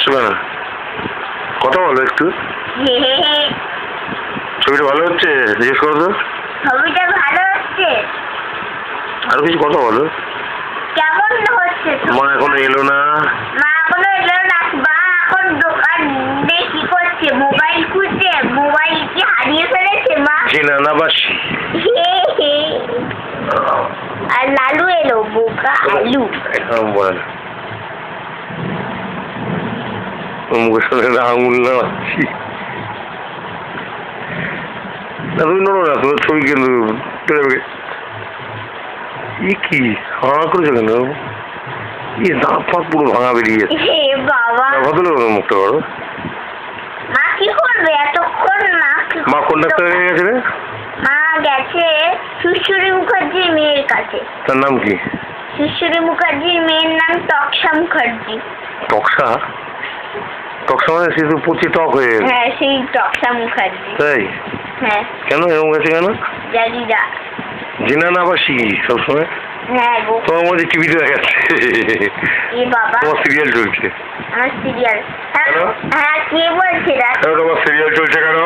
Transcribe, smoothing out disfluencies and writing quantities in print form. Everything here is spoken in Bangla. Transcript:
হাসছো কেন? কথা বলো একটু। ছবিটা ভালো হচ্ছে? জিজ্ঞেস করো তো। ছবিটা ভালো হচ্ছে। আরো কিছু কথা বলো। কেমন হচ্ছে? মা এখনো এলো না। মা এখনো এলো না। মা এখন দোকানে কি করছে? মোবাইল খুঁজছে। মোবাইল কি হারিয়ে ফেলেছে মা? জিনানাবাসী। আর লালু এলো, বোকা আলু। বলে না, মুখের সামনে আঙুল নামাচ্ছি। তুমি নড়ো না, তোমার ছবি কিন্তু কি হাঁ করেছো কেন? দাঁত ফাঁক পুরো ভাঙা বেরিয়ে যাচ্ছে। বাবা ভদ্র মুখটা করো। মা কি করবে এতক্ষণ? মা কোন ডাক্তারের কাছে গেছে রে? মা গেছে সুশ্বরী মুখার্জির মেয়ের কাছে। তার নাম কি? সুশ্বরী মুখার্জির মেয়ের নাম টকসা মুখার্জি। টকসা? টকসা মানে সে তো পচি টক হয়ে গেছে। হ্যাঁ, সেই টকসা মুখার্জি। তাই? হ্যাঁ। কেন এরকম গেছে কেন? জানি না। জিনানাবাসী সবসময়। হ্যাঁ গো। তোমার মধ্যে টিভিতে দেখাচ্ছে। এ বাবা, তোমার সিরিয়াল চলছে। আমার সিরিয়াল। হ্যালো? হ্যাঁ, কে বলছে? তোমার সিরিয়াল চলছে কেন?